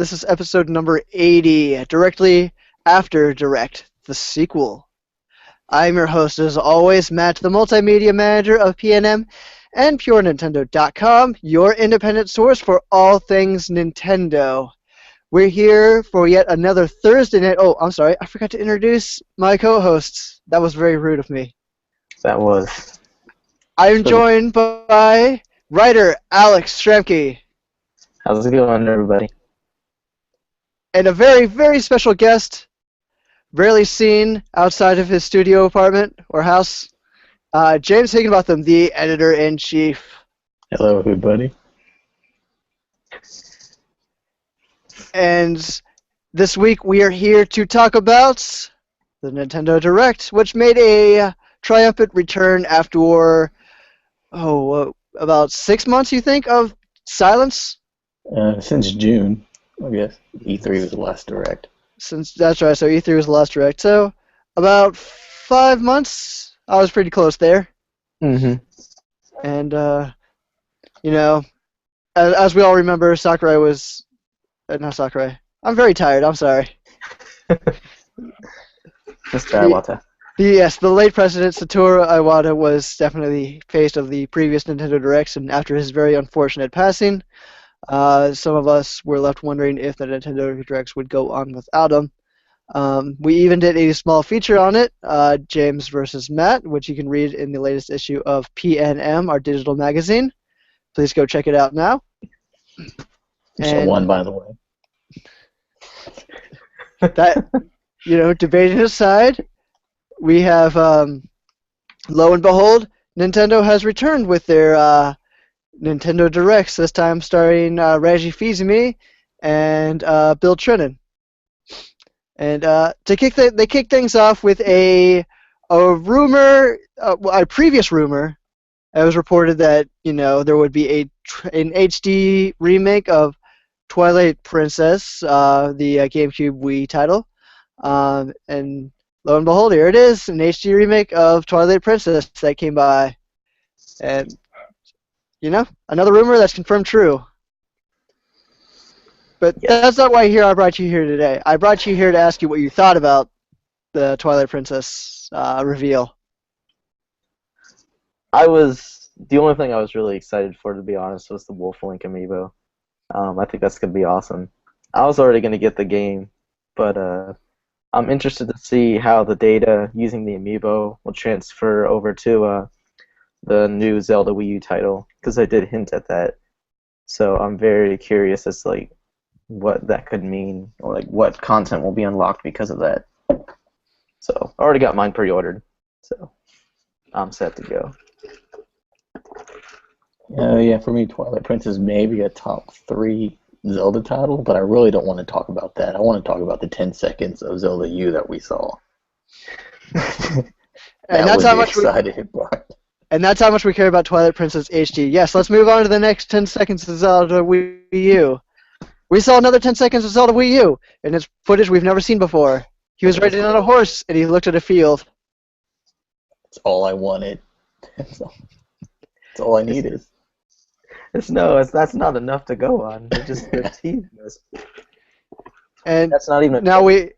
This is episode number 80, directly after Direct, the sequel. I'm your host, as always, Matt, the multimedia manager of PNM and PureNintendo.com, your independent source for all things Nintendo. We're here for yet another Thursday night. Oh, I'm sorry, I forgot to introduce my co-hosts. That was very rude of me. That was. I'm joined by writer Alex Stramke. How's it going, everybody? And a very, very special guest, rarely seen outside of his studio apartment or house, James Higginbotham, the editor-in-chief. Hello, everybody. And this week we are here to talk about the Nintendo Direct, which made a triumphant return after, about 6 months, you think, of silence? Since June, I guess. E3 was the last Direct. That's right, so E3 was the last Direct. So, about 5 months, I was pretty close there. Mm-hmm. And, as we all remember, Sakurai was... not Sakurai. I'm very tired, I'm sorry. Mr. Iwata. Yes, the late president Satoru Iwata was definitely face of the previous Nintendo Directs, and after his very unfortunate passing, some of us were left wondering if the Nintendo Directs would go on without him. We even did a small feature on it, James versus Matt, which you can read in the latest issue of PNM, our digital magazine. Please go check it out now. So one, by the way. That, debating aside, we have, lo and behold, Nintendo has returned with their Nintendo Directs, this time starring Raji Fizumi and Bill Trinen. And they kick things off with a rumor, a previous rumor. It was reported that there would be an HD remake of Twilight Princess, the GameCube Wii title, and lo and behold, here it is, an HD remake of Twilight Princess that came by, and another rumor that's confirmed true. But that's not why I brought you here today. I brought you here to ask you what you thought about the Twilight Princess reveal. The only thing I was really excited for, to be honest, was the Wolf Link amiibo. I think that's going to be awesome. I was already going to get the game, but I'm interested to see how the data using the amiibo will transfer over to the new Zelda Wii U title, because I did hint at that. So I'm very curious as to what that could mean, or what content will be unlocked because of that. So I already got mine pre-ordered, so I'm set to go. Yeah, for me, Twilight Princess may be a top 3 Zelda title, but I really don't want to talk about that. I want to talk about the 10 seconds of Zelda U that we saw. And that's how much And that's how much we care about Twilight Princess HD. Yes, let's move on to the next 10 seconds of Zelda Wii U. We saw another 10 seconds of Zelda Wii U, and it's footage we've never seen before. He was riding on a horse, and he looked at a field. That's all I wanted. That's all I needed. That's not enough to go on. They're teasing us. And that's not even.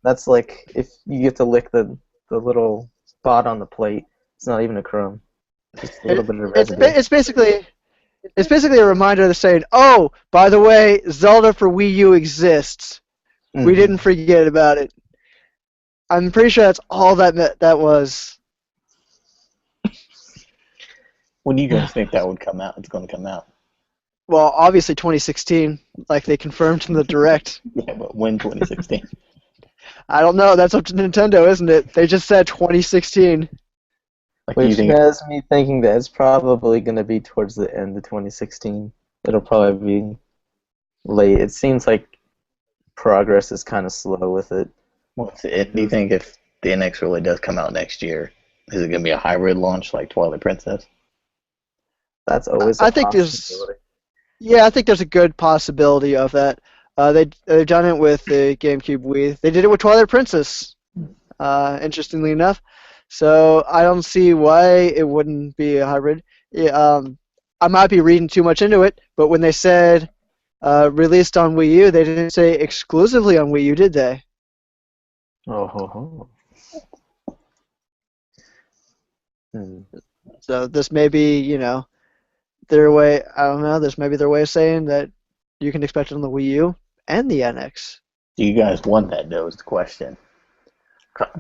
That's like if you get to lick the little spot on the plate. It's not even a crumb. Just a little bit of residue. It's basically a reminder of saying, "Oh, by the way, Zelda for Wii U exists. Mm-hmm. We didn't forget about it." I'm pretty sure that's all that was. When do you guys think that would come out? It's going to come out. Well, obviously 2016, like they confirmed in the Direct. Yeah, but when 2016? I don't know. That's up to Nintendo, isn't it? They just said 2016. Which has me thinking that it's probably going to be towards the end of 2016. It'll probably be late. It seems like progress is kind of slow with it. Do you think if the NX really does come out next year, is it going to be a hybrid launch like Twilight Princess? That's always a possibility. I think there's a good possibility of that. They've done it with the GameCube Wii. They did it with Twilight Princess, interestingly enough. So I don't see why it wouldn't be a hybrid. I might be reading too much into it, but when they said released on Wii U. They didn't say exclusively on Wii U, did they? Oh ho ho. Hmm. So this may be, their way. I don't know. This may be their way of saying that you can expect it on the Wii U and the NX. Do you guys want that, though, is the question.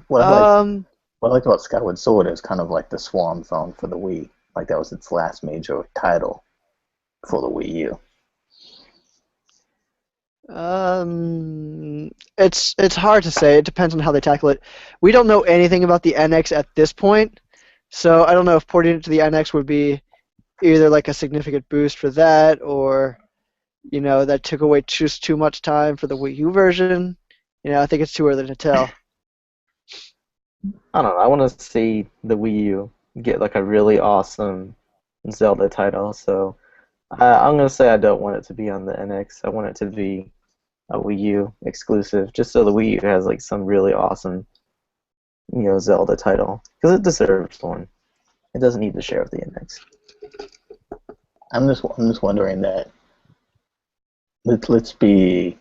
What I like, Um, what I like about Skyward Sword is kind of like the swan song for the Wii. Like that was its last major title for the Wii U. it's hard to say. It depends on how they tackle it. We don't know anything about the NX at this point, so I don't know if porting it to the NX would be either like a significant boost for that, or that took away just too much time for the Wii U version. I think it's too early to tell. I don't know. I want to see the Wii U get like a really awesome Zelda title. So I'm gonna say I don't want it to be on the NX. I want it to be a Wii U exclusive, just so the Wii U has like some really awesome, Zelda title, because it deserves one. It doesn't need to share with the NX. I'm just wondering that. Let's be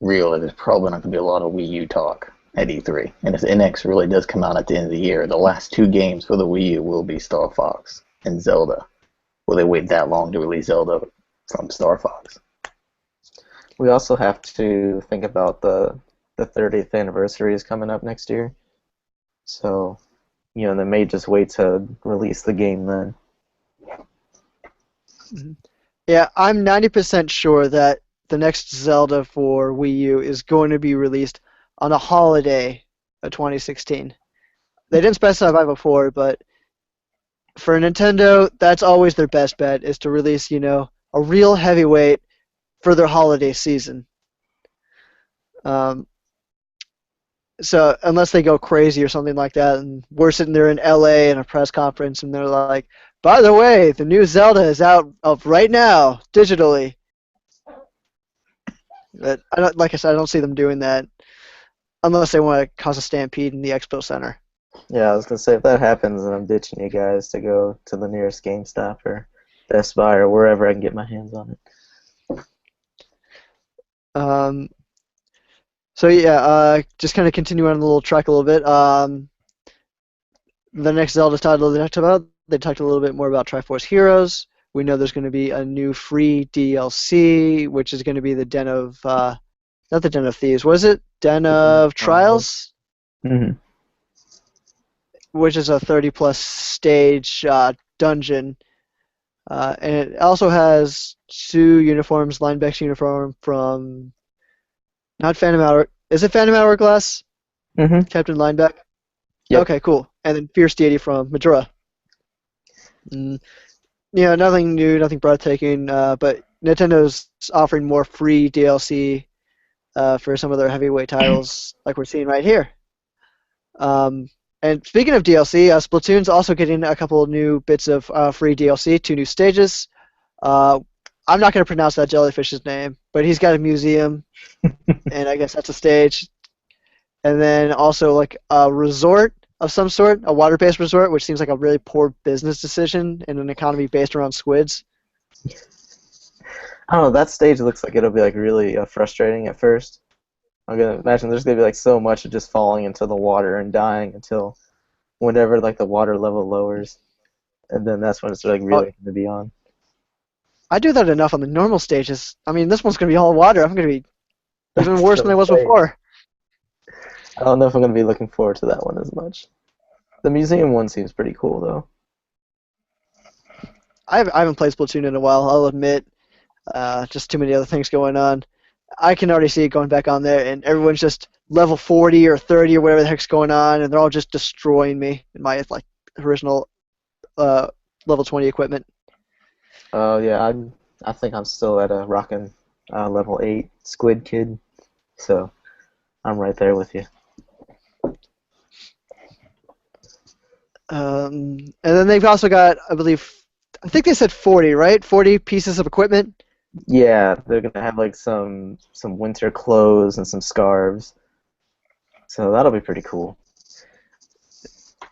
real. There's probably not going to be a lot of Wii U talk at E3, and if the NX really does come out at the end of the year, the last two games for the Wii U will be Star Fox and Zelda. Will they wait that long to release Zelda from Star Fox? We also have to think about the 30th anniversary is coming up next year, so they may just wait to release the game then. Yeah, I'm 90% sure that the next Zelda for Wii U is going to be released on a holiday of 2016. They didn't specify before, but for Nintendo, that's always their best bet, is to release, a real heavyweight for their holiday season. So unless they go crazy or something like that, and we're sitting there in LA in a press conference, and they're like, "By the way, the new Zelda is out of right now digitally." But like I said, I don't see them doing that unless they want to cause a stampede in the Expo Center. Yeah, I was gonna say if that happens, then I'm ditching you guys to go to the nearest GameStop or Best Buy or wherever I can get my hands on it. Um, so yeah, just kind of continue on the little track a little bit. The next Zelda title they talked a little bit more about Triforce Heroes. We know there's going to be a new free DLC, which is going to be the Den of, not the Den of Thieves, was it? Den of Trials? Mm-hmm. Which is a 30-plus stage dungeon. And it also has two uniforms, Linebeck's uniform from, not Phantom Hour, is it Phantom Hourglass? Mm-hmm. Captain Linebeck? Yep. Okay, cool. And then Fierce Deity from Majora. Nothing new, nothing breathtaking, but Nintendo's offering more free DLC for some of their heavyweight titles, like we're seeing right here. And speaking of DLC, Splatoon's also getting a couple of new bits of free DLC, 2 new stages. I'm not going to pronounce that jellyfish's name, but he's got a museum, and I guess that's a stage. And then also like a resort of some sort, a water-based resort, which seems like a really poor business decision in an economy based around squids. I don't know. That stage looks like it'll be like really frustrating at first. I'm gonna imagine there's gonna be like so much of just falling into the water and dying until whenever like the water level lowers, and then that's when it's like really gonna be on. I do that enough on the normal stages. I mean, this one's going to be all water. I'm going to be even worse than I was before. I don't know if I'm going to be looking forward to that one as much. The museum one seems pretty cool, though. I haven't played Splatoon in a while, I'll admit. Just too many other things going on. I can already see it going back on there, and everyone's just level 40 or 30 or whatever the heck's going on, and they're all just destroying me in my like original level 20 equipment. Oh yeah, I think I'm still at a rockin' level 8 Squid Kid, so I'm right there with you. And then they've also got, I think they said 40, right? 40 pieces of equipment. Yeah, they're gonna have like some winter clothes and some scarves, so that'll be pretty cool.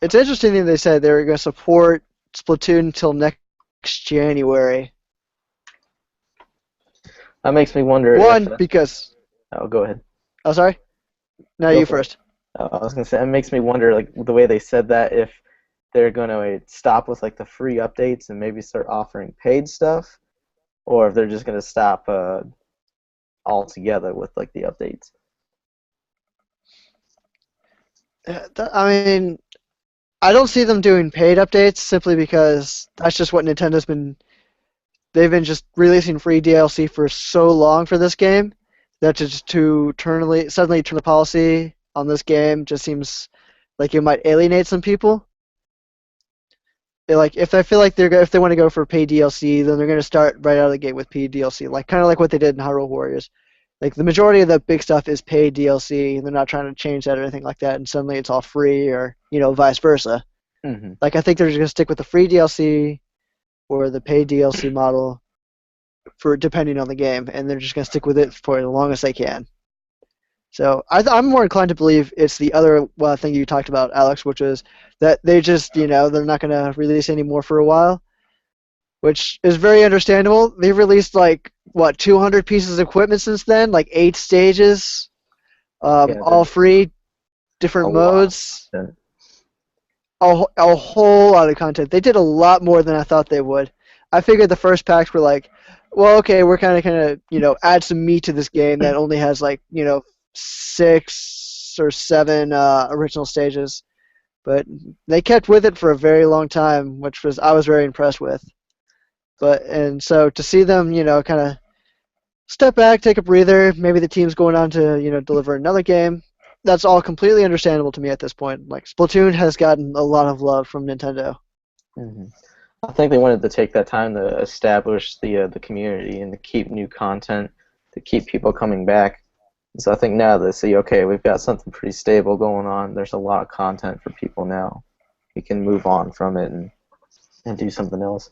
It's interesting that they said they're going to support Splatoon until next January. That makes me wonder if. One, because Oh, go ahead. oh sorry, no, Go you for it. first. I was gonna say it makes me wonder, like the way they said that, if they're gonna stop with like the free updates and maybe start offering paid stuff, or if they're just gonna stop altogether with like the updates. I mean, I don't see them doing paid updates simply because that's just what Nintendo's been. They've been just releasing free DLC for so long for this game that to suddenly turn the policy on this game just seems like it might alienate some people. Like if I feel like if they want to go for paid DLC, then they're going to start right out of the gate with paid DLC, like kind of like what they did in Hyrule Warriors. Like the majority of the big stuff is paid DLC, and they're not trying to change that or anything like that. And suddenly it's all free, or vice versa. Hmm. Like I think they're just going to stick with the free DLC or the paid DLC model for depending on the game, and they're just going to stick with it for as long as they can. So I'm more inclined to believe it's the other thing you talked about, Alex, which is that they just, they're not going to release any more for a while, which is very understandable. They've released like, 200 pieces of equipment since then, like 8 stages, Yeah, all free, a different lot. modes, a whole lot of content. They did a lot more than I thought they would. I figured the first packs were like, well, okay, we're kind of, add some meat to this game that only has like, 6 or 7 original stages. But they kept with it for a very long time, which I was very impressed with. And so to see them, kind of step back, take a breather, maybe the team's going on to, deliver another game. That's all completely understandable to me at this point. Like Splatoon has gotten a lot of love from Nintendo. Hmm. I think they wanted to take that time to establish the community and to keep new content, to keep people coming back. So I think now they see, okay, we've got something pretty stable going on. There's a lot of content for people now. We can move on from it and do something else.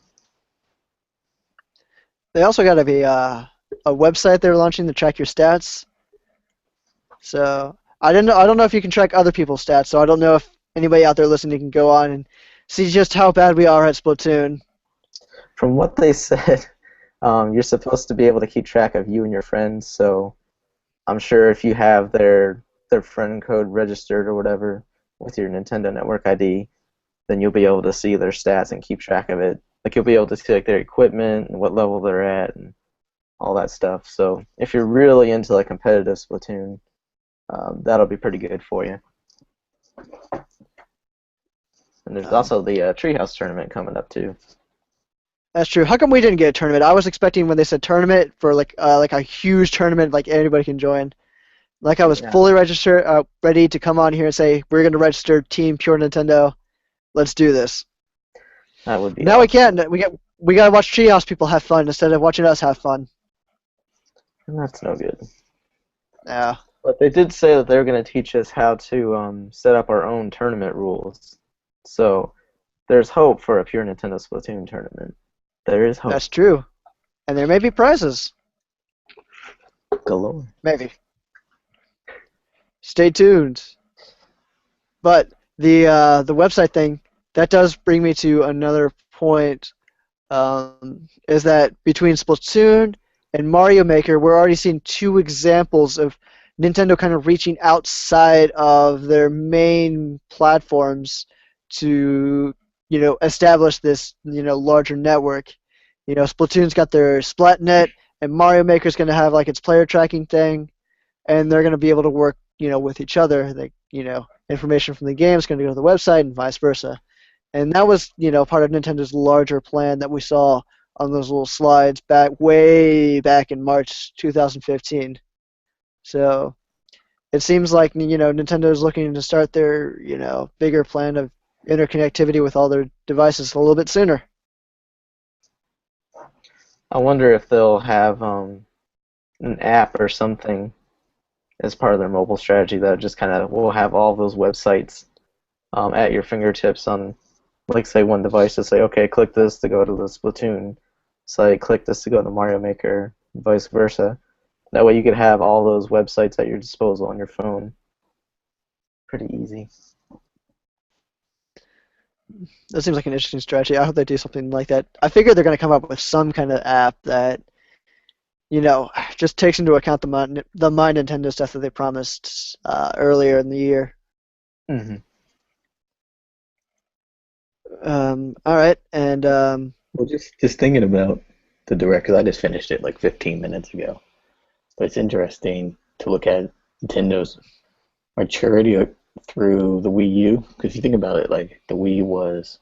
They also got a website they're launching to track your stats. So I don't know if you can track other people's stats. So I don't know if anybody out there listening can go on and see just how bad we are at Splatoon. From what they said, you're supposed to be able to keep track of you and your friends. So I'm sure if you have their friend code registered or whatever with your Nintendo Network ID, then you'll be able to see their stats and keep track of it. Like you'll be able to see like their equipment and what level they're at and all that stuff. So if you're really into like competitive Splatoon, that'll be pretty good for you. And there's also the Treehouse tournament coming up too. That's true. How come we didn't get a tournament? I was expecting when they said tournament for like a huge tournament, like anybody can join. Like I was Yeah, fully registered, ready to come on here and say we're going to register Team Pure Nintendo. Let's do this. that would be Now we awesome. can't. We got to watch Treehouse people have fun instead of watching us have fun. And that's no good. Yeah. But they did say that they're going to teach us how to set up our own tournament rules. So there's hope for a Pure Nintendo Splatoon tournament. There is hope That's true. And there may be prizes. galore. Maybe. Stay tuned. But the website thing, that does bring me to another point, is that between Splatoon and Mario Maker, we're already seeing 2 examples of Nintendo kind of reaching outside of their main platforms to, establish this, larger network. Splatoon's got their Splatnet, and Mario Maker's going to have like its player tracking thing, and they're going to be able to work, with each other. Like, information from the game is going to go to the website and vice versa. And that was, part of Nintendo's larger plan that we saw on those little slides way back in March 2015. So it seems like, Nintendo is looking to start their, bigger plan of interconnectivity with all their devices a little bit sooner. I wonder if they'll have an app or something as part of their mobile strategy that just kind of will have all those websites at your fingertips on, like, say, one device to say, okay, click this to go to the Splatoon site, click this to go to Mario Maker, and vice versa. That way you could have all those websites at your disposal on your phone. Pretty easy. That seems like an interesting strategy. I hope they do something like that. I figure they're going to come up with some kind of app that just takes into account the My Nintendo stuff that they promised earlier in the year. Hmm. All right, and Well, just thinking about the direct, because I just finished it like 15 minutes ago. But it's interesting to look at Nintendo's maturity through the Wii U. Because you think about it, like the Wii was,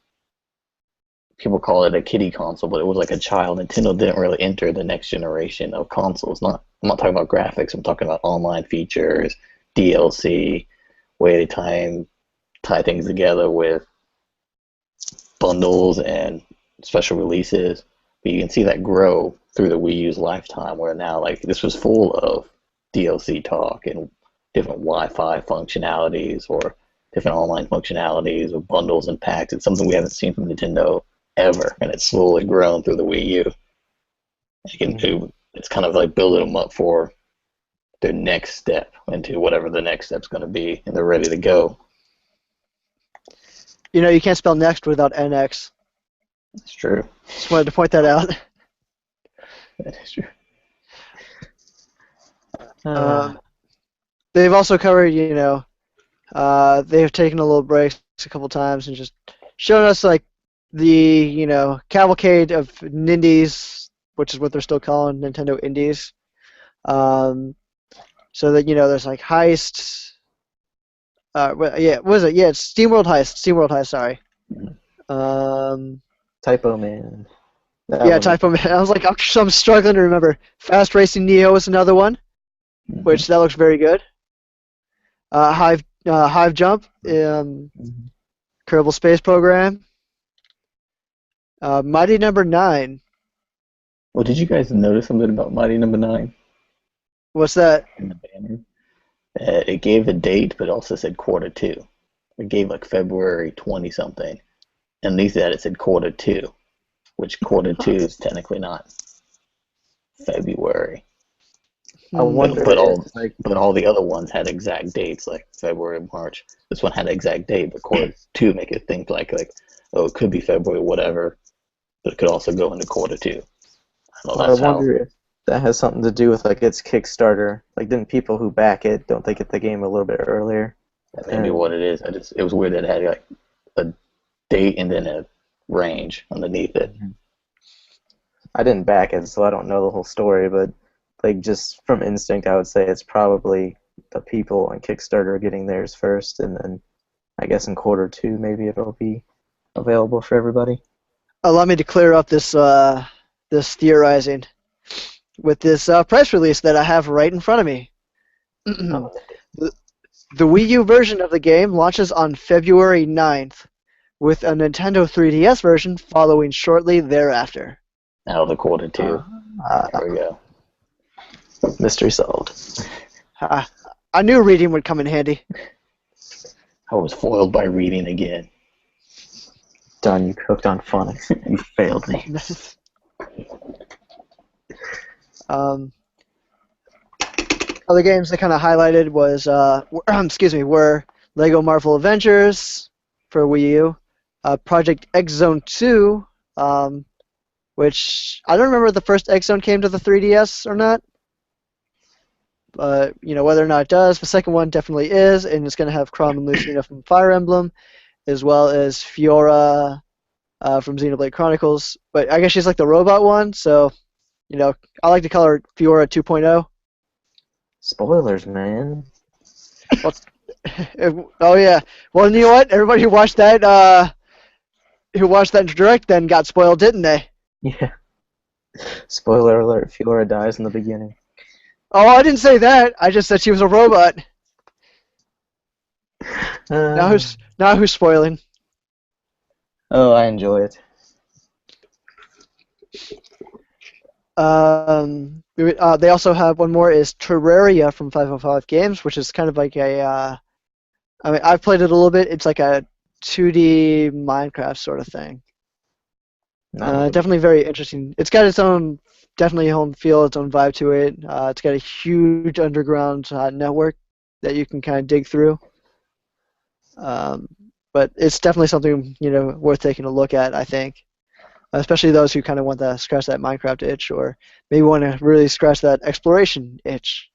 people call it a kiddie console, but it was like a child. Nintendo didn't really enter the next generation of consoles. I'm not talking about graphics. I'm talking about online features, DLC, way they tie things together with bundles and special releases. But you can see that grow through the Wii U's lifetime, where now like this was full of DLC talk and different Wi-Fi functionalities or different online functionalities or bundles and packs. It's something we haven't seen from Nintendo ever, and it's slowly grown through the Wii U. It's kind of like building them up for their next step into whatever the next step's going to be, and they're ready to go. you can't spell next without NX. That's true. Just wanted to point that out. That is true. They've also covered, they've taken a little breaks a couple times and just shown us like the, cavalcade of Nindies, which is what they're still calling Nintendo Indies. So that, there's like Heist. What was it? Yeah, it's SteamWorld Heist. SteamWorld Heist, sorry. Typo Man. Yeah, Typo Man. I was like, I'm struggling to remember. Fast Racing Neo was another one, which that looks very good. Hive Jump, Kerbal Space Program, Mighty Number 9. Well, did you guys notice something about Mighty Number 9 What's that? in the banner? It gave a date, but also said quarter 2. It gave like February 20 something, and these that it said quarter 2, which quarter 2 is technically not February. I wonder But all the other ones had exact dates, like February, March. This one had an exact date, but quarter 2 make it think like oh, it could be February, whatever, but it could also go into quarter 2. I wonder if that has something to do with like its Kickstarter. Like, didn't people who back it don't they get the game a little bit earlier? That may be what it is. It was weird that it had like a date and then a range underneath it. I didn't back it, so I don't know the whole story, but like just from instinct, I would say it's probably the people on Kickstarter getting theirs first, and then I guess in quarter 2 maybe it'll be available for everybody. Allow me to clear up this this theorizing with this press release that I have right in front of me. The Wii U version of the game launches on February 9th, with a Nintendo 3DS version following shortly thereafter. Out of the quarter 2. There we go. Mystery solved. I knew reading would come in handy. I was foiled by reading again. Done, you cooked on phonics. You failed me. Other games they kind of highlighted was were Lego Marvel Avengers for Wii U, Project X Zone 2, which I don't remember if the first X Zone came to the 3DS or not. But whether or not it does, the second one definitely is, and it's going to have Chrom and Lucina from Fire Emblem, as well as Fiora from Xenoblade Chronicles. But I guess she's like the robot one, so I like to call her Fiora 2.0. Spoilers, man. Oh yeah. Well, you know what? Everybody who watched that direct then got spoiled, didn't they? Yeah. Spoiler alert: Fiora dies in the beginning. Oh, I didn't say that. I just said she was a robot. Now who's spoiling? Oh, I enjoy it. They also have one more is Terraria from 505 Games, which is kind of like a. I mean, I've played it a little bit. It's like a 2D Minecraft sort of thing. Definitely very interesting. It's got its own, definitely own feel, its own vibe to it. It's got a huge underground network that you can kind of dig through. But it's definitely something worth taking a look at, I think. especially those who kind of want to scratch that Minecraft itch, or maybe want to really scratch that exploration itch.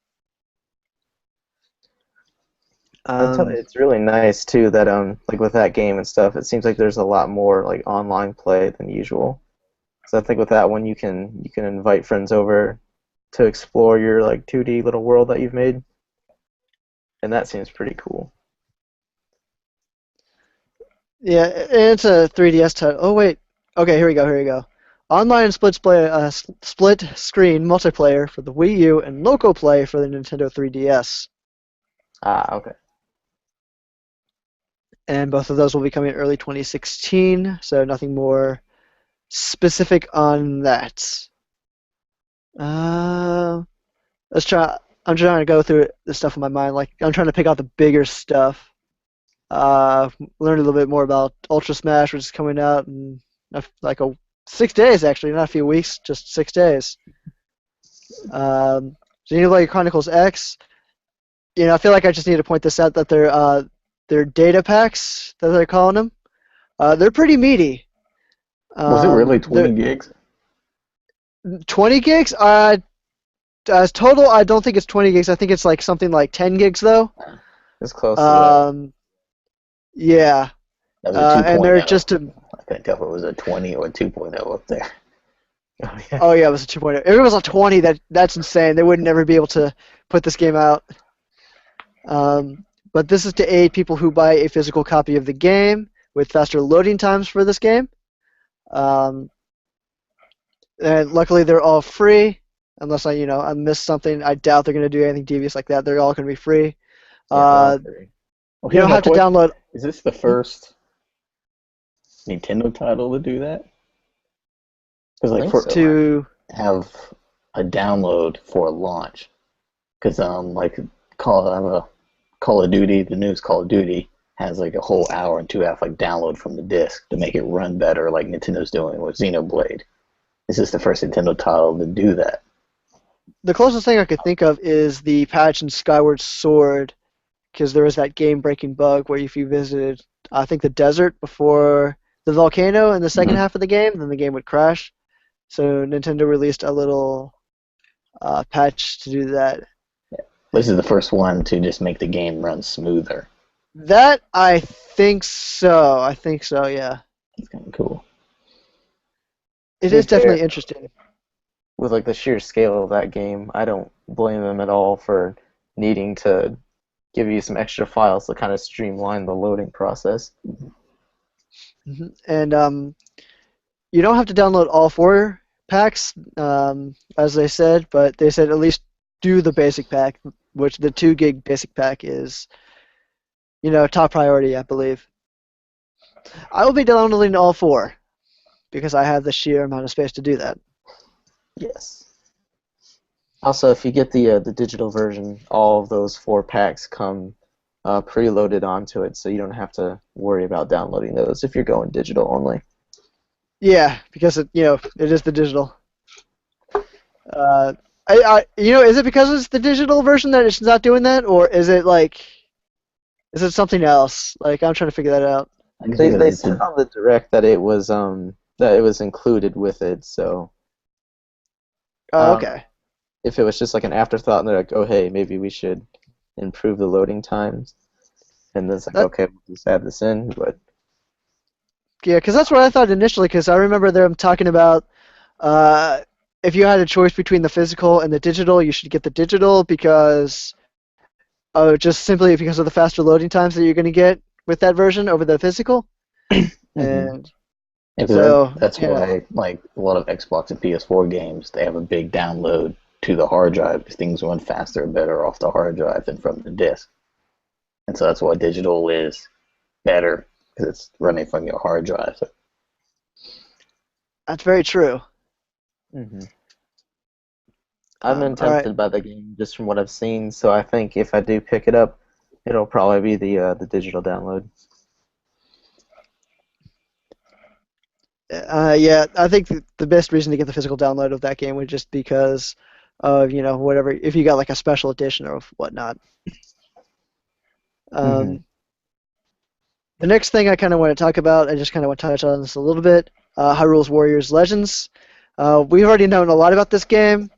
I tell you, it's really nice too that like with that game and stuff, it seems like there's a lot more like online play than usual. So I think with that one, you can invite friends over to explore your like 2D little world that you've made, and that seems pretty cool. Yeah, and it's a 3DS title. Oh wait, okay, here we go. Here we go. Online split screen multiplayer for the Wii U and local play for the Nintendo 3DS. Ah, okay. And both of those will be coming early 2016, so nothing more specific on that. Let's try. I'm trying to go through the stuff in my mind. Like I'm trying to pick out the bigger stuff. Learn a little bit more about Ultra Smash, which is coming out in like 6 days actually, not a few weeks, just 6 days. Xenoblade Chronicles X. I feel like I just need to point this out that they're data packs that they're calling them. They're pretty meaty. Was it really 20 gigs? 20 gigs? As total, I don't think it's 20 gigs. I think it's like something like 10 gigs though. It's close to that. Yeah. That was a 2.0. And they're just I couldn't tell if it was a 20 or a 2.0 up there. Oh yeah, it was a 2.0. If it was a 20, that's insane. They would never be able to put this game out. But this is to aid people who buy a physical copy of the game with faster loading times for this game. And luckily they're all free, unless I missed something. I doubt they're going to do anything devious like that. They're all going to be free. You don't have to download. Is this the first Nintendo title to do that? Because have a download for a launch. Because Call of Duty, the newest Call of Duty has like a whole hour and 2.5 like download from the disc to make it run better, like Nintendo's doing with Xenoblade. This is the first Nintendo title to do that. The closest thing I could think of is the patch in Skyward Sword, because there was that game-breaking bug where if you visited, I think, the desert before the volcano in the second half of the game, then the game would crash. So Nintendo released a little patch to do that. This is the first one to just make the game run smoother. That, I think so. Yeah. It's kind of cool. It is definitely interesting. With like the sheer scale of that game, I don't blame them at all for needing to give you some extra files to kind of streamline the loading process. Mm-hmm. And you don't have to download all 4 packs, as they said, but they said at least do the basic pack, which the 2 gig basic pack is, top priority, I believe. I will be downloading all 4 because I have the sheer amount of space to do that. Yes. Also, if you get the digital version, all of those 4 packs come preloaded onto it, so you don't have to worry about downloading those if you're going digital only. Yeah, because it is the digital. Is it because it's the digital version that it's not doing that, or is it something else? Like I'm trying to figure that out. They said on the direct that it was included with it, so. Okay. If it was just like an afterthought and they're like, oh hey, maybe we should improve the loading times, and then it's like, okay, we'll just add this in, but. Yeah, because that's what I thought initially, because I remember them talking about if you had a choice between the physical and the digital, you should get the digital just simply because of the faster loading times that you're going to get with that version over the physical. And so that's why, like a lot of Xbox and PS4 games, they have a big download to the hard drive because things run faster and better off the hard drive than from the disc. And so that's why digital is better, because it's running from your hard drive. That's very true. Mm-hmm. I've been tempted by the game just from what I've seen, so I think if I do pick it up, it'll probably be the digital download. Yeah, I think the best reason to get the physical download of that game would just because of whatever, if you got like a special edition or whatnot. The next thing I kind of want to talk about, I just kind of want to touch on this a little bit. Hyrule's Warriors Legends. We've already known a lot about this game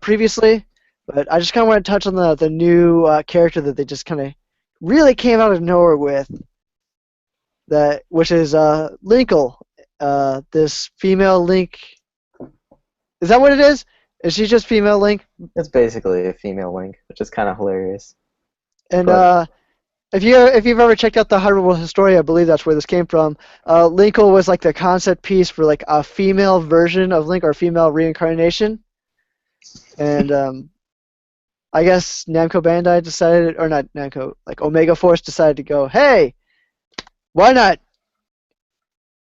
previously, but I just kind of want to touch on the new character that they just kind of really came out of nowhere with, which is Linkle, this female Link. Is that what it is? Is she just female Link? It's basically a female Link, which is kind of hilarious. And But if you've ever checked out the Hyrule Historia, I believe that's where this came from. Linkle was like the concept piece for like a female version of Link or female reincarnation. And I guess Namco Bandai decided, or not Namco, like Omega Force decided to go, hey, why not?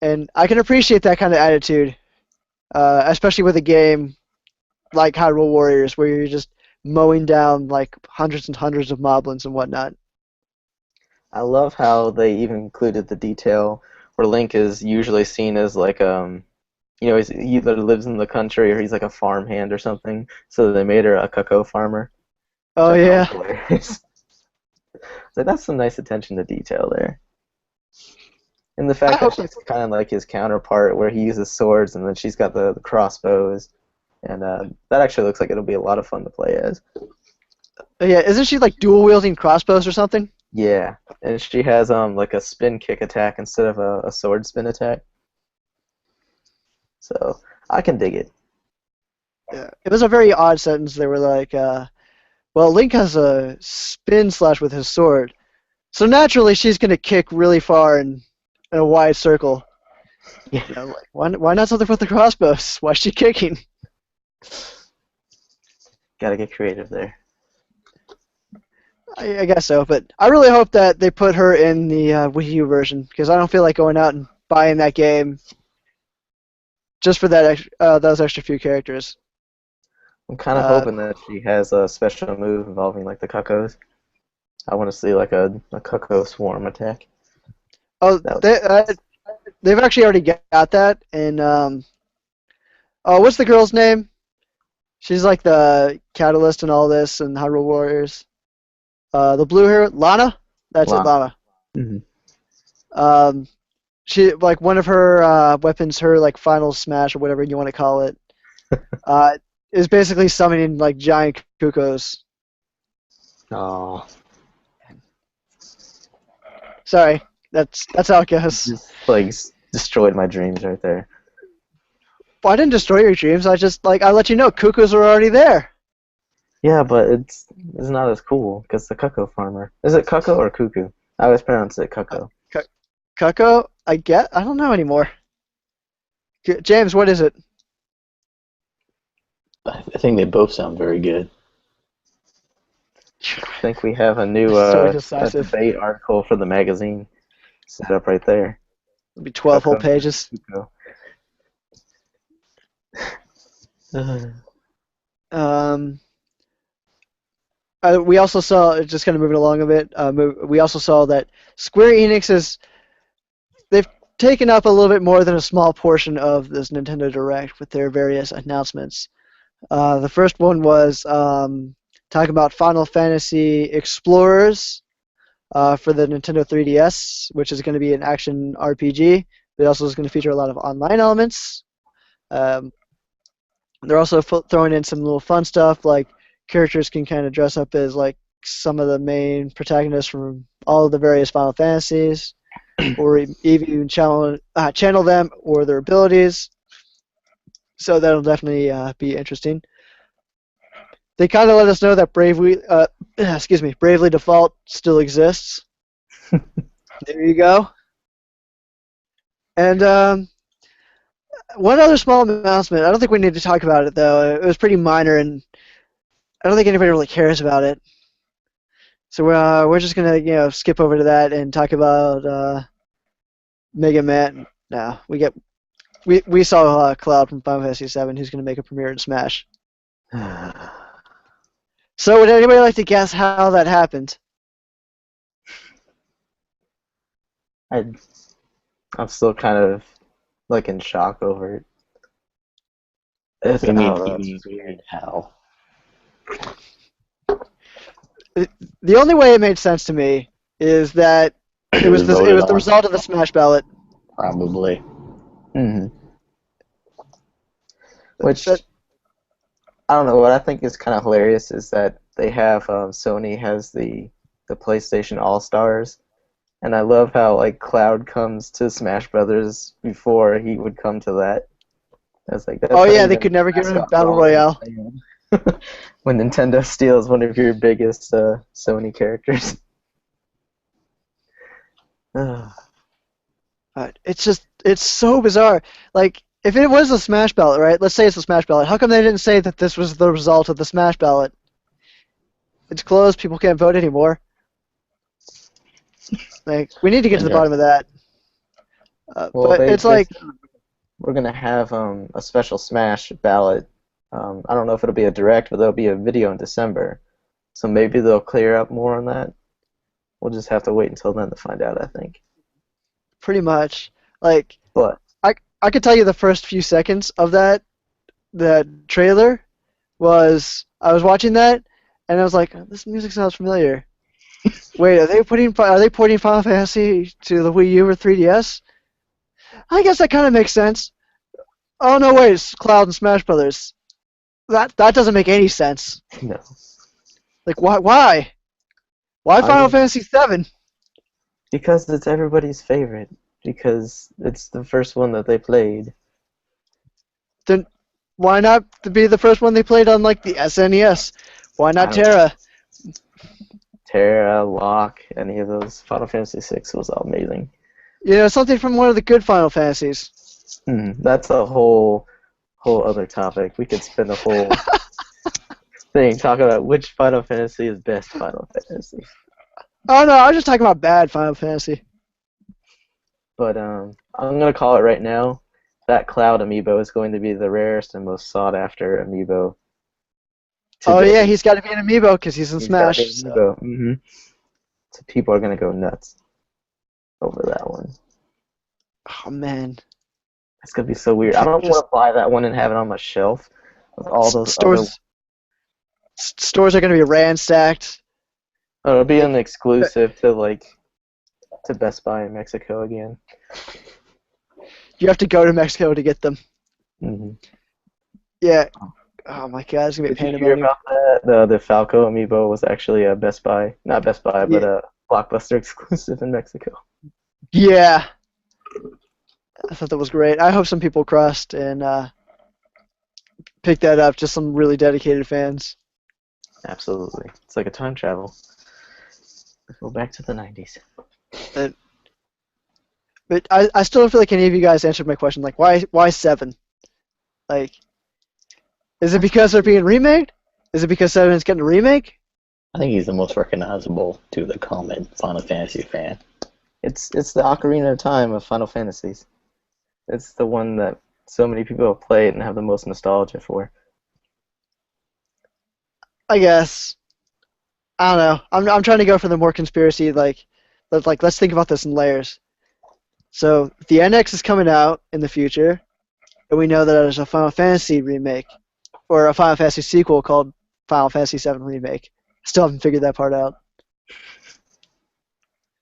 And I can appreciate that kind of attitude, especially with a game like Hyrule Warriors, where you're just mowing down like hundreds and hundreds of moblins and whatnot. I love how they even included the detail where Link is usually seen as like he either lives in the country or he's like a farmhand or something. So they made her a cocoa farmer. Oh which I yeah. thought was hilarious. So that's some nice attention to detail there. And the fact that she's kind of like his counterpart, where he uses swords and then she's got the crossbows, and that actually looks like it'll be a lot of fun to play as. Yeah, isn't she like dual wielding crossbows or something? Yeah, and she has like a spin kick attack instead of a sword spin attack. So I can dig it. Yeah, it was a very odd sentence. They were like, well, Link has a spin slash with his sword, so naturally she's gonna kick really far in a wide circle. Yeah. You know, like, why not something with the crossbows? Why is she kicking? Gotta get creative there. I guess so, but I really hope that they put her in the Wii U version, because I don't feel like going out and buying that game just for those extra few characters. I'm kind of hoping that she has a special move involving like the cuckoos. I want to see like a cuckoo swarm attack. Oh, they've actually already got that, and oh, what's the girl's name? She's like the catalyst in all this and Hyrule Warriors. The blue hair, Lana. That's it, Lana. Mm-hmm. She like one of her weapons, her like final smash or whatever you want to call it, is basically summoning like giant cuckoos. Oh. Sorry, that's how it goes. Just like destroyed my dreams right there. Well, I didn't destroy your dreams. I let you know cuckoos are already there. Yeah, but it's not as cool because the cuckoo farmer. Is it cuckoo or cuckoo? I always pronounce it cuckoo. Cuckoo? I don't know anymore. James, what is it? I think they both sound very good. I think we have a new So a decisive. debate article for the magazine set up right there. It'll be 12 whole Cuckoo. pages. Cuckoo. We also saw, just kind of moving along a bit, we also saw that Square Enix they've taken up a little bit more than a small portion of this Nintendo Direct with their various announcements. The first one was talking about Final Fantasy Explorers for the Nintendo 3DS, which is going to be an action RPG. It also is going to feature a lot of online elements. They're also throwing in some little fun stuff, like characters can kind of dress up as like some of the main protagonists from all of the various Final Fantasies, or even channel them or their abilities. So that'll definitely be interesting. They kind of let us know that Bravely Default still exists. There you go. And one other small announcement. I don't think we need to talk about it though. It was pretty minor, and I don't think anybody really cares about it. So we're just gonna skip over to that and talk about Mega Man. No, we saw Cloud from Final Fantasy VII, who's gonna make a premiere in Smash. So would anybody like to guess how that happened? I'm still kind of like in shock over it. I mean, It's weird how. The only way it made sense to me is that It was usually this. It voted was the on. result of the Smash ballot. Probably. hmm That Which I don't know. What I think is kind of hilarious is that they have Sony has the PlayStation All Stars, and I love how like Cloud comes to Smash Brothers before he would come to that. That's like Oh that's not yeah, they even could never a get rid of mascot Battle role in Royale. Japan. When Nintendo steals one of your biggest Sony characters. Ugh. It's so bizarre. Like, if it was a Smash ballot, right? Let's say it's a Smash ballot. How come they didn't say that this was the result of the Smash ballot? It's closed. People can't vote anymore. Like, we need to get to the bottom of that. Well, But it's they like, said we're gonna have a special Smash ballot. I don't know if it'll be a direct, but there'll be a video in December, so maybe they'll clear up more on that. We'll just have to wait until then to find out, I think. pretty much, like, But I could tell you the first few seconds of that trailer was I was watching that and I was like, this music sounds familiar. Wait, are they porting Final Fantasy to the Wii U or 3DS? I guess that kind of makes sense. Oh no, wait, it's Cloud and Smash Brothers. That doesn't make any sense. no, Like why? Why I Final mean, Fantasy 7? because it's everybody's favorite. Because it's the first one that they played. Then why not be the first one they played on like the SNES? Why I not don't know. Terra? Terra, Locke, any of those. Final Fantasy VI was amazing. You know, something from one of the good Final Fantasies. That's a whole other topic. We could spend a whole thing talking about which Final Fantasy is best Final Fantasy. Oh no, I was just talking about bad Final Fantasy. But I'm gonna call it right now. That Cloud amiibo is going to be the rarest and most sought after amiibo Oh yeah, today. he's got to be an amiibo because he's in He's got to be Smash. an So. amiibo. So people are gonna go nuts over that one. Oh man, It's gonna be so weird. I don't want to buy that one and have it on my shelf with all those other. stores are gonna be ransacked. Oh, it'll be Like, an exclusive to Best Buy in Mexico again. you have to go to Mexico to get them. hmm Yeah. Oh my God, it's gonna be a Did you hear pandemonium. about that? The Falco amiibo was actually a Best Buy, not Best Buy, but Yeah. a Blockbuster exclusive in Mexico. Yeah. I thought that was great. I hope some people crossed and picked that up. Just some really dedicated fans. Absolutely, it's like a time travel. Go back to the 90s. But I still don't feel like any of you guys answered my question. Like, why 7? Like, is it because they're being remade? Is it because 7 is getting a remake? I think he's the most recognizable to the common Final Fantasy fan. It's the Ocarina of Time of Final Fantasies. It's the one that so many people have played and have the most nostalgia for. I guess. I don't know. I'm trying to go for the more conspiracy. Let's think about this in layers. So the NX is coming out in the future, and we know that there's a Final Fantasy remake or a Final Fantasy sequel called Final Fantasy VII Remake. Still haven't figured that part out.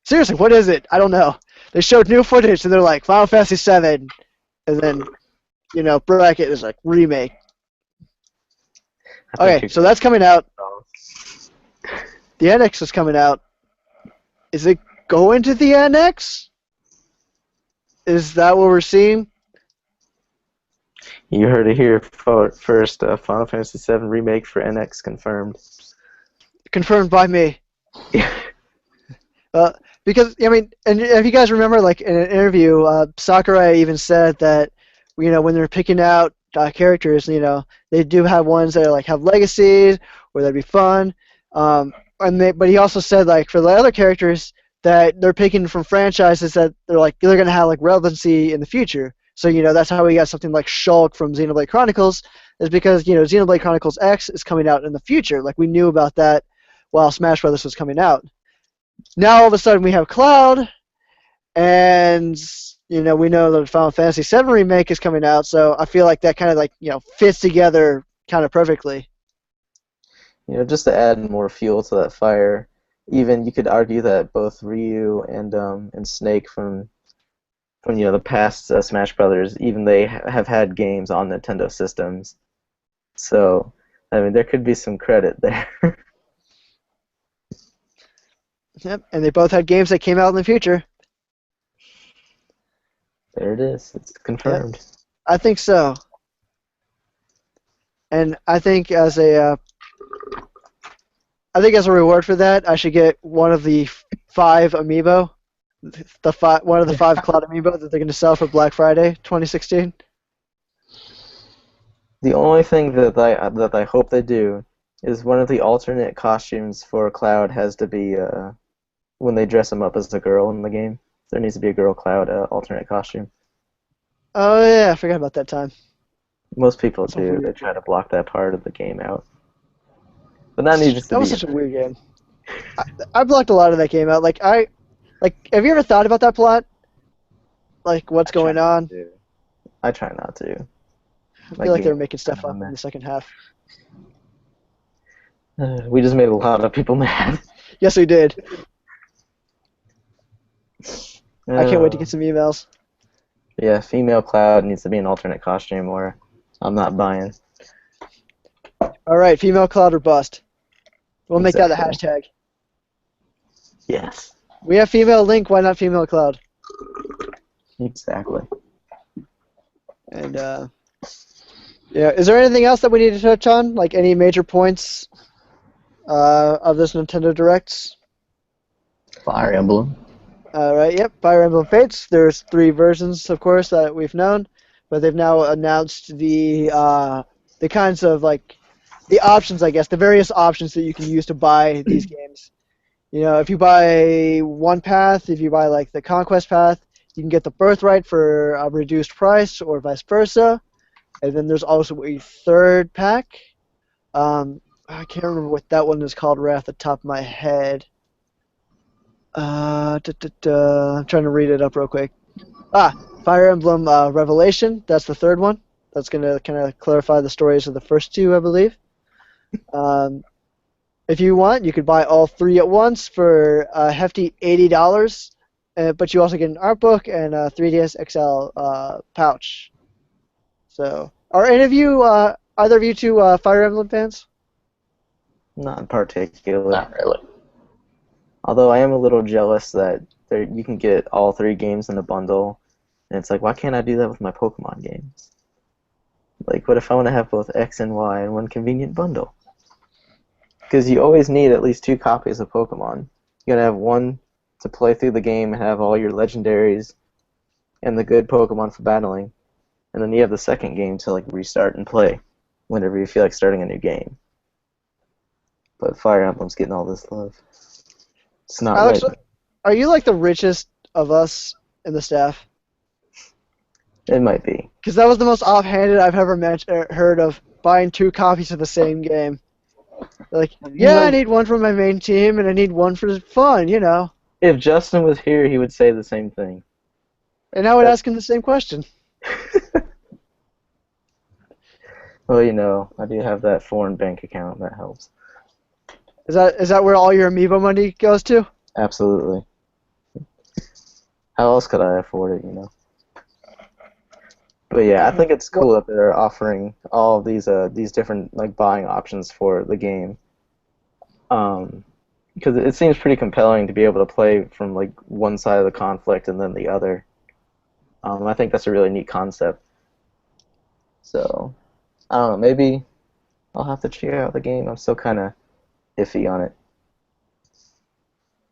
Seriously, what is it? I don't know. They showed new footage and they're like Final Fantasy VII, and then bracket is like remake. I think Okay, so that's coming out. The NX is coming out. Is it going to the NX? Is that what we're seeing? You heard it here first. Final Fantasy VII Remake for NX confirmed. Confirmed by me. Because I mean, and if you guys remember, like in an interview, Sakurai even said that when they're picking out characters, they do have ones that are like have legacies or that'd be fun. But he also said like for the other characters that they're picking from franchises that they're gonna have like relevancy in the future. So that's how we got something like Shulk from Xenoblade Chronicles, is because Xenoblade Chronicles X is coming out in the future. Like we knew about that while Smash Brothers was coming out. Now all of a sudden we have Cloud, and we know that Final Fantasy VII Remake is coming out. So I feel like that kind of fits together kind of perfectly. Just to add more fuel to that fire, Even you could argue that both Ryu and Snake from the past Smash Brothers, even they have had games on Nintendo systems. So I mean, there could be some credit there. Yep, and they both had games that came out in the future. There it is. It's Yep, confirmed. I think so. And I think as a reward for that, I should get one of the 5 amiibo, one of the 5 Cloud amiibo that they're going to sell for Black Friday 2016. The only thing that I hope they do is one of the alternate costumes for Cloud has to be when they dress him up as a girl in the game. There needs to be a girl Cloud alternate costume. Oh yeah, I forgot about that time. Most people So do. weird. They try to block that part of the game out. But that needs to That was be. such a weird game. I blocked a lot of that game out. Have you ever thought about that plot? Like what's I try going not on? to. I try not to. I My feel like they game were making is kind stuff of a up in the mess. second half. We just made a lot of people mad. Yes, we did. I can't wait to Uh, get some emails. yeah, female Cloud needs to be an alternate costume, or I'm not buying. All right, female Cloud or bust. We'll make that a Exactly. hashtag. Yes. We have female Link. Why not female Cloud? Exactly. And yeah, is there anything else that we need to touch on? Like any major points of this Nintendo Directs? Fire Emblem. All right, yep. Fire Emblem Fates. There's 3 versions, of course, that we've known, but they've now announced the kinds of the options, I guess, the various options that you can use to buy these games. You know, if you buy one path, if you buy like the Conquest path, you can get the Birthright for a reduced price, or vice versa. And then there's also a 3rd pack. I can't remember what that one is called right off the top of my head. I'm trying to read it up real quick. Fire Emblem Revelation. That's the 3rd one. That's going to kind of clarify the stories of the first 2, I believe. If you want, you could buy all 3 at once for a hefty $80. But you also get an art book and a 3DS XL pouch. So, are any of you, either of you 2 Fire Emblem fans? Not in particular. Not really. Although I am a little jealous that you can get all 3 games in a bundle, and it's like, why can't I do that with my Pokemon games? Like, what if I want to have both X and Y in one convenient bundle? Because you always need at least 2 copies of Pokemon. You gotta have one to play through the game and have all your legendaries and the good Pokemon for battling, and then you have the second game to like restart and play whenever you feel like starting a new game. But Fire Emblem's getting all this love. It's not Alex, right. are you like the richest of us in the staff? It might be. Because that was the most offhanded I've ever heard of buying 2 copies of the same game. Like, yeah, I need one for my main team, and I need one for fun, you know. If Justin was here, he would say the same thing. And I would ask him the same question. Well, I do have that foreign bank account. That helps. Is that where all your amiibo money goes to? Absolutely. How else could I afford it, But yeah, I think it's cool that they're offering all of these different like buying options for the game. Because it seems pretty compelling to be able to play from like one side of the conflict and then the other. I think that's a really neat concept. So, I don't know, maybe I'll have to check out the game. I'm still kind of iffy on it.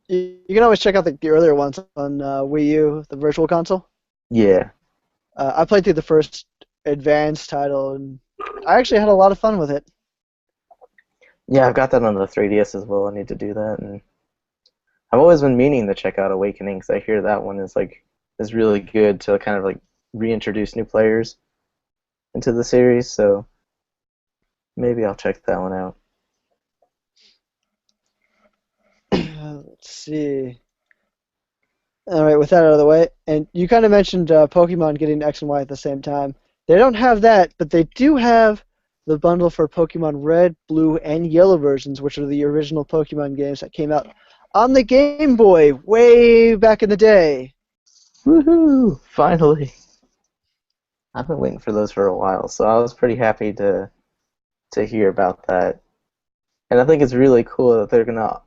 You can always check out the earlier ones on Wii U, the Virtual Console. Yeah. I played through the first advanced title, and I actually had a lot of fun with it. Yeah, I've got that on the 3DS as well. I need to do that, and I've always been meaning to check out Awakening because I hear that one is really good to kind of like reintroduce new players into the series. So maybe I'll check that one out. Let's see. All right, with that out of the way, and you kind of mentioned Pokemon getting X and Y at the same time. They don't have that, but they do have the bundle for Pokemon Red, Blue, and Yellow versions, which are the original Pokemon games that came out on the Game Boy, way back in the day. Woohoo! Finally. I've been waiting for those for a while, so I was pretty happy to hear about that. And I think it's really cool that they're gonna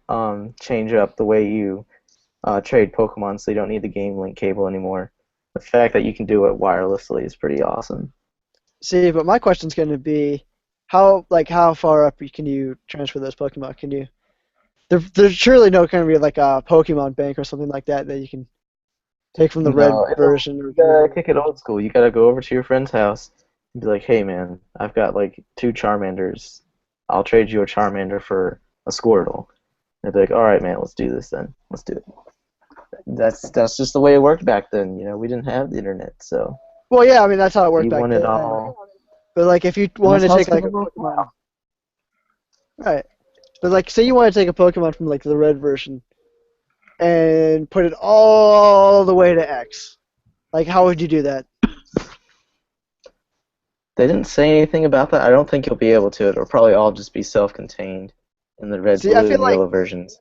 change up the way you trade Pokemon, so you don't need the Game Link cable anymore. The fact that you can do it wirelessly is pretty awesome. See, but my question's going to be, how far up can you transfer those Pokemon? Can you? There's surely no going to be like a Pokemon bank or something like that that you can take from the red No, version or you gotta blue. kick it old school. You gotta go over to your friend's house and be like, "Hey, man, I've got like 2 Charmanders. I'll trade you a Charmander for a Squirtle." And they'd be like, "All right, man, let's do this then. Let's do it." That's just the way it worked back then. We didn't have the internet, so Well, yeah, I mean that's how it if worked you back wanted then. all, But like if you and that's wanted to how it's take like gonna a work Pokemon, now. right? But like say you want to take a Pokemon from like the red version and put it all the way to X. Like how would you do that? They didn't say anything about that. I don't think you'll be able to. It'll probably all just be self-contained in the red, See, I blue, feel and like yellow versions.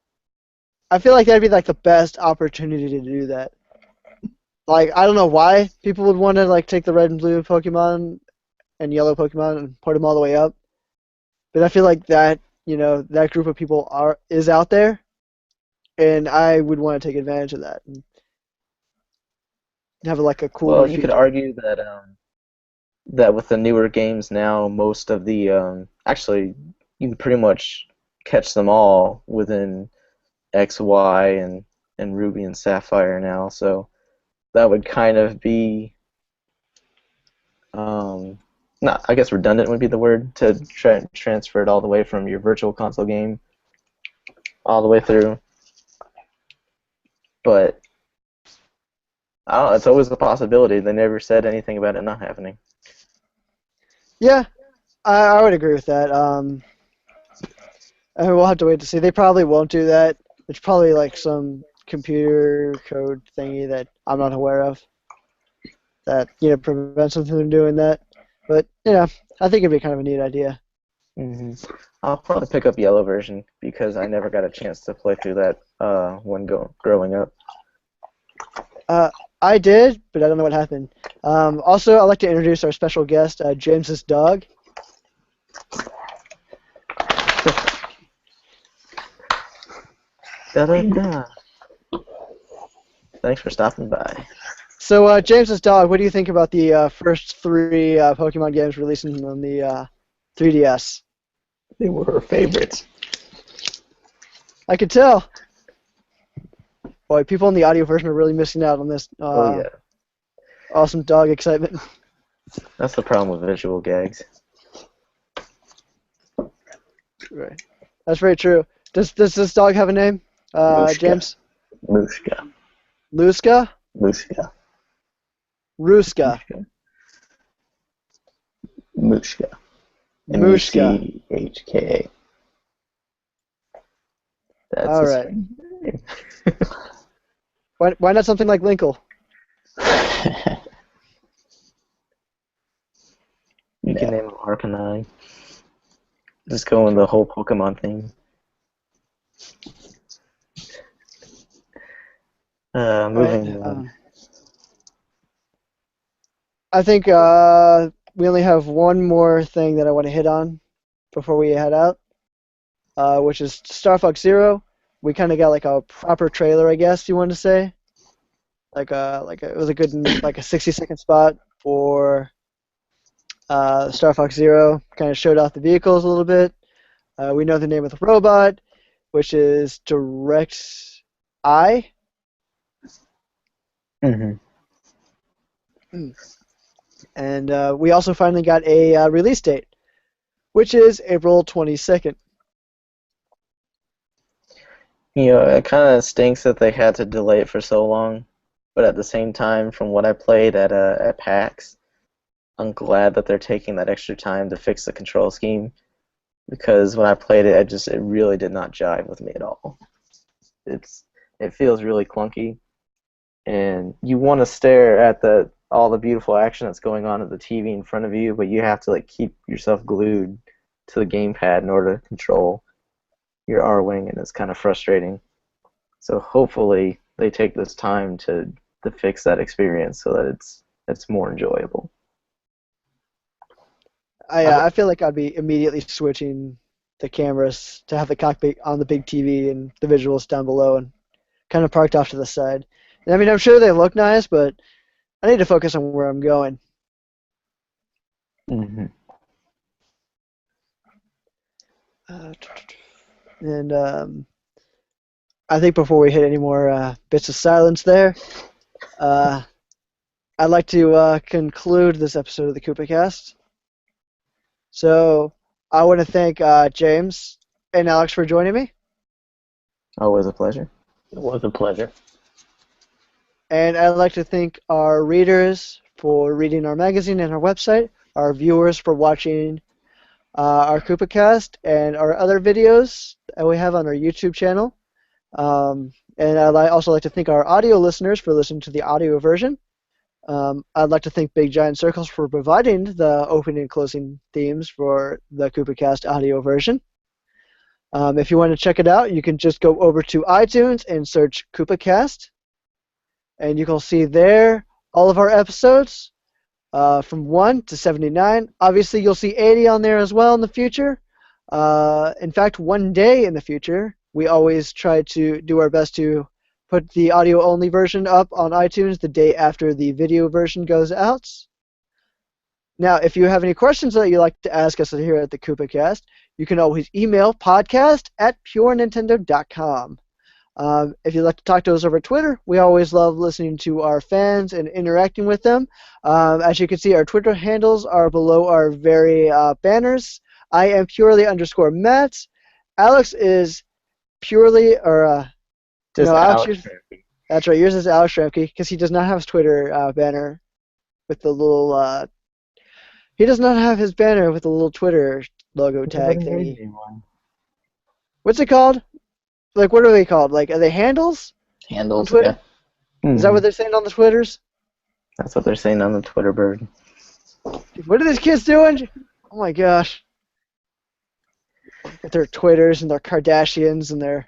I feel like that'd be like the best opportunity to do that. Like I don't know why people would want to like take the red and blue Pokemon and yellow Pokemon and put them all the way up, but I feel like that that group of people is out there, and I would want to take advantage of that and have like a cool new Well, you could feature. argue that with the newer games now, most of the actually you can pretty much catch them all within X, Y, and Ruby and Sapphire now. So that would kind of be not, I guess redundant would be the word to transfer it all the way from your virtual console game all the way through. But I don't know, it's always a possibility. They never said anything about it not happening. Yeah, I would agree with that. I mean, we'll have to wait to see. They probably won't do that. It's probably like some computer code thingy that I'm not aware of that prevents them from doing that. But I think it'd be kind of a neat idea. I'll probably pick up Yellow version because I never got a chance to play through that when growing up. I did, but I don't know what happened. Also, I'd like to introduce our special guest, James's dog. Da-da-da. Thanks for stopping by. So, James's dog, what do you think about the first 3 Pokemon games releasing on the 3DS? They were her favorites. I could tell. Boy, people in the audio version are really missing out on this Oh yeah, awesome dog excitement. that's the problem with visual gags. Right. That's very true. Does this dog have a name, Mushka. James? Mushka. Luska? Mushka. Ruska? Mushka. Mushka. Muchka. That's All a right. strange name. Why not something like Linkle? You can name him Arcanine. Just go in the whole Pokemon theme. Moving Right. on. I think we only have one more thing that I want to hit on before we head out, which is Star Fox Zero. We kind of got like a proper trailer, I guess you want to say. It was a good like a 60-second spot for Star Fox Zero. Kind of showed off the vehicles a little bit. We know the name of the robot, which is Direct Eye. Mm-hmm. And we also finally got a release date, which is April 22nd. It kind of stinks that they had to delay it for so long, but at the same time, from what I played at PAX, I'm glad that they're taking that extra time to fix the control scheme, because when I played it, it really did not jive with me at all. It feels really clunky, and you want to stare at all the beautiful action that's going on at the TV in front of you, but you have to like keep yourself glued to the gamepad in order to control your R-Wing, and it's kind of frustrating. So hopefully they take this time to fix that experience so that it's more enjoyable. I feel like I'd be immediately switching the cameras to have the cockpit on the big TV and the visuals down below and kind of parked off to the side. And I mean, I'm sure they look nice, but I need to focus on where I'm going. Mm-hmm. And I think before we hit any more bits of silence there, I'd like to conclude this episode of the Koopa Cast. So I want to thank James and Alex for joining me. Always a pleasure. It was a pleasure. And I'd like to thank our readers for reading our magazine and our website, our viewers for watching our Koopa Cast and our other videos that we have on our YouTube channel. And I'd also like to thank our audio listeners for listening to the audio version. I'd like to thank Big Giant Circles for providing the opening and closing themes for the Koopa Cast audio version. If you want to check it out, you can just go over to iTunes and search Koopa Cast. And you can see there all of our episodes from 1 to 79. Obviously, you'll see 80 on there as well in the future. In fact, one day in the future, we always try to do our best to put the audio-only version up on iTunes the day after the video version goes out. Now, if you have any questions that you'd like to ask us here at the Koopa Cast, you can always email podcast@purenintendo.com. If you'd like to talk to us over Twitter, we always love listening to our fans and interacting with them. As you can see, our Twitter handles are below our very banners. I am purely_Matt. Alex is purely, or Just no, Alex. that's right. Yours is Alex Shramke because he does not have his Twitter banner with the little. He does not have his banner with the little Twitter logo tag thingy. What's it called? Like, what are they called? Like, are they handles? Handles, On Twitter? yeah. Is that what they're saying on the Twitters? That's what they're saying on the Twitter bird. What are these kids doing? Oh my gosh. With their Twitters and their Kardashians and their...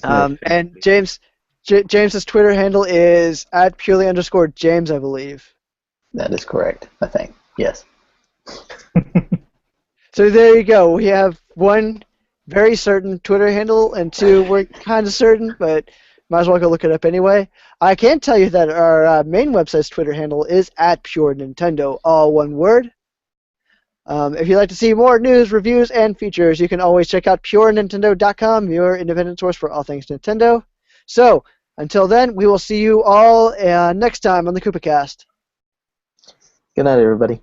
and James's Twitter handle is @purely_James, I believe. That is correct, I think. Yes. So there you go. We have one very certain Twitter handle, and two we're kind of certain, but might as well go look it up anyway. I can tell you that our main website's Twitter handle is @PureNintendo, all one word. If you'd like to see more news, reviews, and features, you can always check out PureNintendo.com, your independent source for all things Nintendo. So, until then, we will see you all next time on the Koopa Cast. Good night, everybody.